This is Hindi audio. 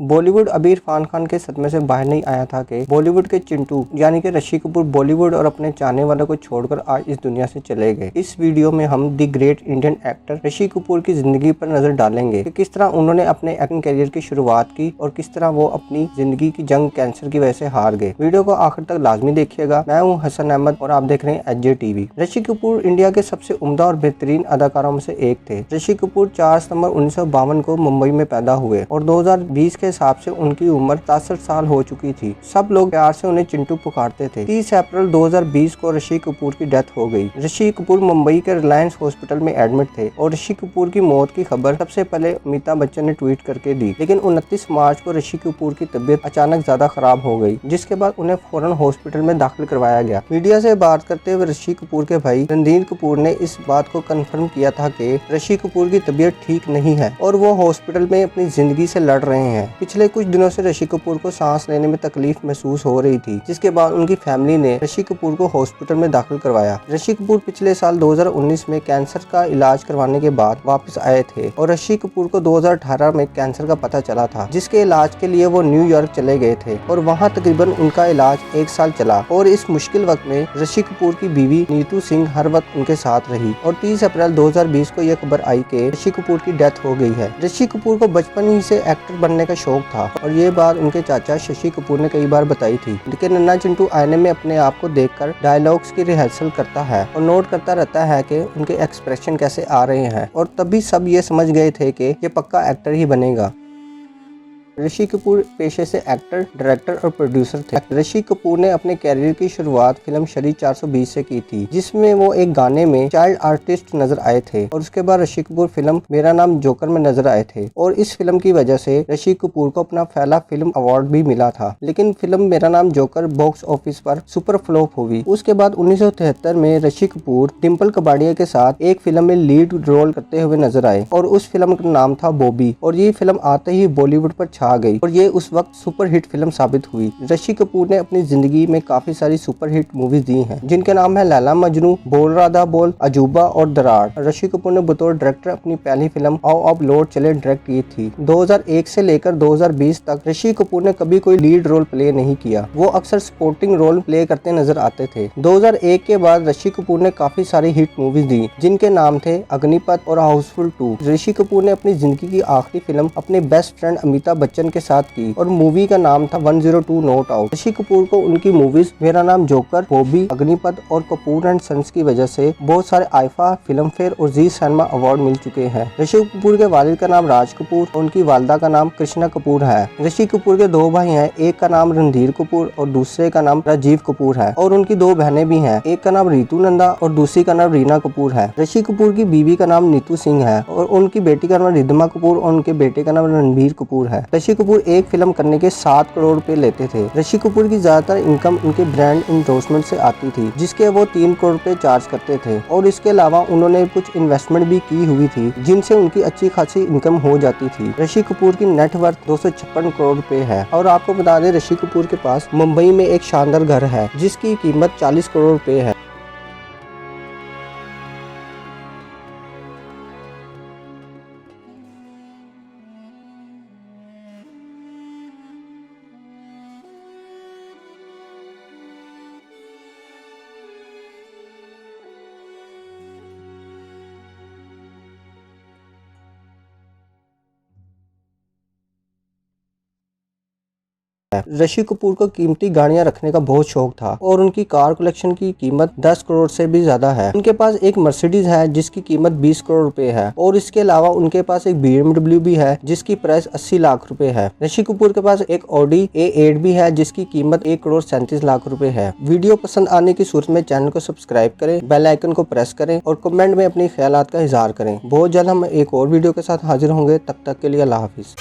बॉलीवुड अभी इरफान खान के सदमे से बाहर नहीं आया था कि बॉलीवुड के चिंटू यानी कि ऋषि कपूर बॉलीवुड और अपने चाहने वालों को छोड़कर आज इस दुनिया से चले गए। इस वीडियो में हम the great Indian actor Rishi Kapoor की जिंदगी पर नजर डालेंगे कि किस तरह उन्होंने अपने एक्टिंग करियर की शुरुआत की और किस तरह वो अपनी जिंदगी की जंग कैंसर की वजह से हार गए। वीडियो को आखिर तक लाजमी देखिएगा। मैं हूँ हसन अहमद और आप देख रहे हैं H J TV. Rishi Kapoor India के सबसे उम्दा और बेहतरीन अदाकारों में से एक थे। ऋषि कपूर 4 सितंबर 1952 को मुंबई में पैदा हुए और 2020 के हिसाब से उनकी उम्र 63 साल हो चुकी थी। सब लोग प्यार से उन्हें चिंटू पुकारते थे। 30 अप्रैल 2020 को ऋषि कपूर की डेथ हो गई। ऋषि कपूर मुंबई के रिलायंस हॉस्पिटल में एडमिट थे और ऋषि कपूर की मौत की खबर सबसे पहले अमिताभ बच्चन ने ट्वीट करके दी। लेकिन 29 मार्च को ऋषि कपूर की तबीयत अचानक ज्यादा खराब हो गई, जिसके बाद उन्हें फौरन हॉस्पिटल में दाखिल करवाया गया। मीडिया से बात करते हुए ऋषि कपूर के भाई रणधीर कपूर ने इस बात को कंफर्म किया था कि ऋषि कपूर की तबीयत ठीक नहीं है और वो हॉस्पिटल में अपनी जिंदगी से लड़ रहे हैं। पिछले कुछ दिनों से ऋषि कपूर को सांस लेने में तकलीफ महसूस हो रही थी, जिसके बाद उनकी फैमिली ने ऋषि कपूर को हॉस्पिटल में दाखिल करवाया। ऋषि कपूर पिछले साल 2019 में कैंसर का इलाज करवाने के बाद वापस आए थे और ऋषि कपूर को 2018 में कैंसर का पता चला था, जिसके इलाज के लिए वो न्यूयॉर्क चले गए थे और वहाँ तकरीबन उनका इलाज 1 साल चला। और इस मुश्किल वक्त में ऋषि कपूर की बीवी नीतू सिंह हर वक्त उनके साथ रही और 30 अप्रैल 2020 को यह खबर आई कि ऋषि कपूर की डेथ हो गई है। ऋषि कपूर को बचपन ही से एक्टर बनने का शौक था और ये बात उनके चाचा शशि कपूर ने कई बार बताई थी। लेकिन नन्हा चिंटू आईने में अपने आप को देखकर डायलॉग्स की रिहर्सल करता है और नोट करता रहता है कि उनके एक्सप्रेशन कैसे आ रहे हैं और तभी सब ये समझ गए थे कि ये पक्का एक्टर ही बनेगा। ऋषि कपूर पेशे से एक्टर, डायरेक्टर और प्रोड्यूसर थे। ऋषि कपूर ने अपने कैरियर की शुरुआत फिल्म शरी 420 से की थी, जिसमें वो एक गाने में चाइल्ड आर्टिस्ट नजर आए थे और उसके बाद ऋषि कपूर फिल्म मेरा नाम जोकर में नजर आए थे और इस फिल्म की वजह से ऋषि कपूर को अपना पहला फिल्म अवार्ड भी मिला था। लेकिन फिल्म मेरा नाम जोकर बॉक्स ऑफिस पर सुपर फ्लॉप हुई। उसके बाद 1973 में ऋषि कपूर डिम्पल कपाड़िया के साथ एक फिल्म में लीड रोल करते हुए नजर आए और उस फिल्म का नाम था बॉबी और ये फिल्म आते ही बॉलीवुड पर छा गई और ये उस वक्त सुपर हिट फिल्म साबित हुई। ऋषि कपूर ने अपनी जिंदगी में काफी सारी सुपर हिट मूवीज दी हैं, जिनके नाम है लैला मजनू, बोल राधा बोल, अजूबा और दरार। ऋषि कपूर ने बतौर डायरेक्टर अपनी पहली फिल्म आओ अब लौट चले डायरेक्ट की थी। 2001 से लेकर 2020 तक ऋषि कपूर ने कभी कोई लीड रोल प्ले नहीं किया। वो अक्सर सपोर्टिंग रोल प्ले करते नजर आते थे। 2001 के बाद ऋषि कपूर ने काफी सारी हिट मूवीज दी, जिनके नाम थे अग्निपथ और हाउसफुल 2। ऋषि कपूर ने अपनी जिंदगी की आखिरी फिल्म अपने बेस्ट फ्रेंड अमिताभ बच्चन के साथ की और मूवी का नाम था 102 नॉट आउट। ऋषि कपूर को उनकी मूवीज मेरा नाम जोकर, बॉबी, अग्निपथ और कपूर एंड सन्स की वजह से बहुत सारे आईफा, फिल्म फेयर और जी सिनेमा अवार्ड मिल चुके हैं। ऋषि कपूर के वालिद का नाम राज कपूर और उनकी वालिदा का नाम कृष्णा कपूर है। ऋषि कपूर के 2 भाई हैं, एक का नाम रणधीर कपूर और दूसरे का नाम राजीव कपूर है और उनकी 2 बहनें भी हैं, एक का नाम रीतू नंदा और दूसरी का नाम रीना कपूर है। ऋषि कपूर की बीवी का नाम नीतू सिंह है और उनकी बेटी का नाम रिद्धिमा कपूर और उनके बेटे का नाम रणबीर कपूर है। ऋषि कपूर एक फिल्म करने के 7 करोड़ रुपए लेते थे। ऋषि कपूर की ज्यादातर इनकम उनके ब्रांड एंडोर्समेंट से आती थी, जिसके वो 3 करोड़ रुपए चार्ज करते थे और इसके अलावा उन्होंने कुछ इन्वेस्टमेंट भी की हुई थी, जिनसे उनकी अच्छी खासी इनकम हो जाती थी। ऋषि कपूर की नेटवर्थ 256 करोड़ रुपए है और आपको बता दें ऋषि कपूर के पास मुंबई में एक शानदार घर है, जिसकी कीमत 40 करोड़ रुपए है। ऋषि कपूर को कीमती गाड़ियां रखने का बहुत शौक था और उनकी कार कलेक्शन की कीमत 10 करोड़ से भी ज्यादा है। उनके पास एक मर्सिडीज है जिसकी कीमत 20 करोड़ रुपए है और इसके अलावा उनके पास एक BMW भी है जिसकी प्राइस 80 लाख रुपए है। ऋषि कपूर के पास एक ऑडी A8 भी है जिसकी कीमत 1 करोड़ 37 लाख रुपए है। वीडियो पसंद आने की सूरत में चैनल को सब्सक्राइब करें, बेल आइकन को प्रेस करें और कमेंट में अपने ख्यालात का इजहार करें। बहुत जल्द हम एक और वीडियो के साथ हाजिर होंगे, तब तक के लिए अल्लाह हाफिज।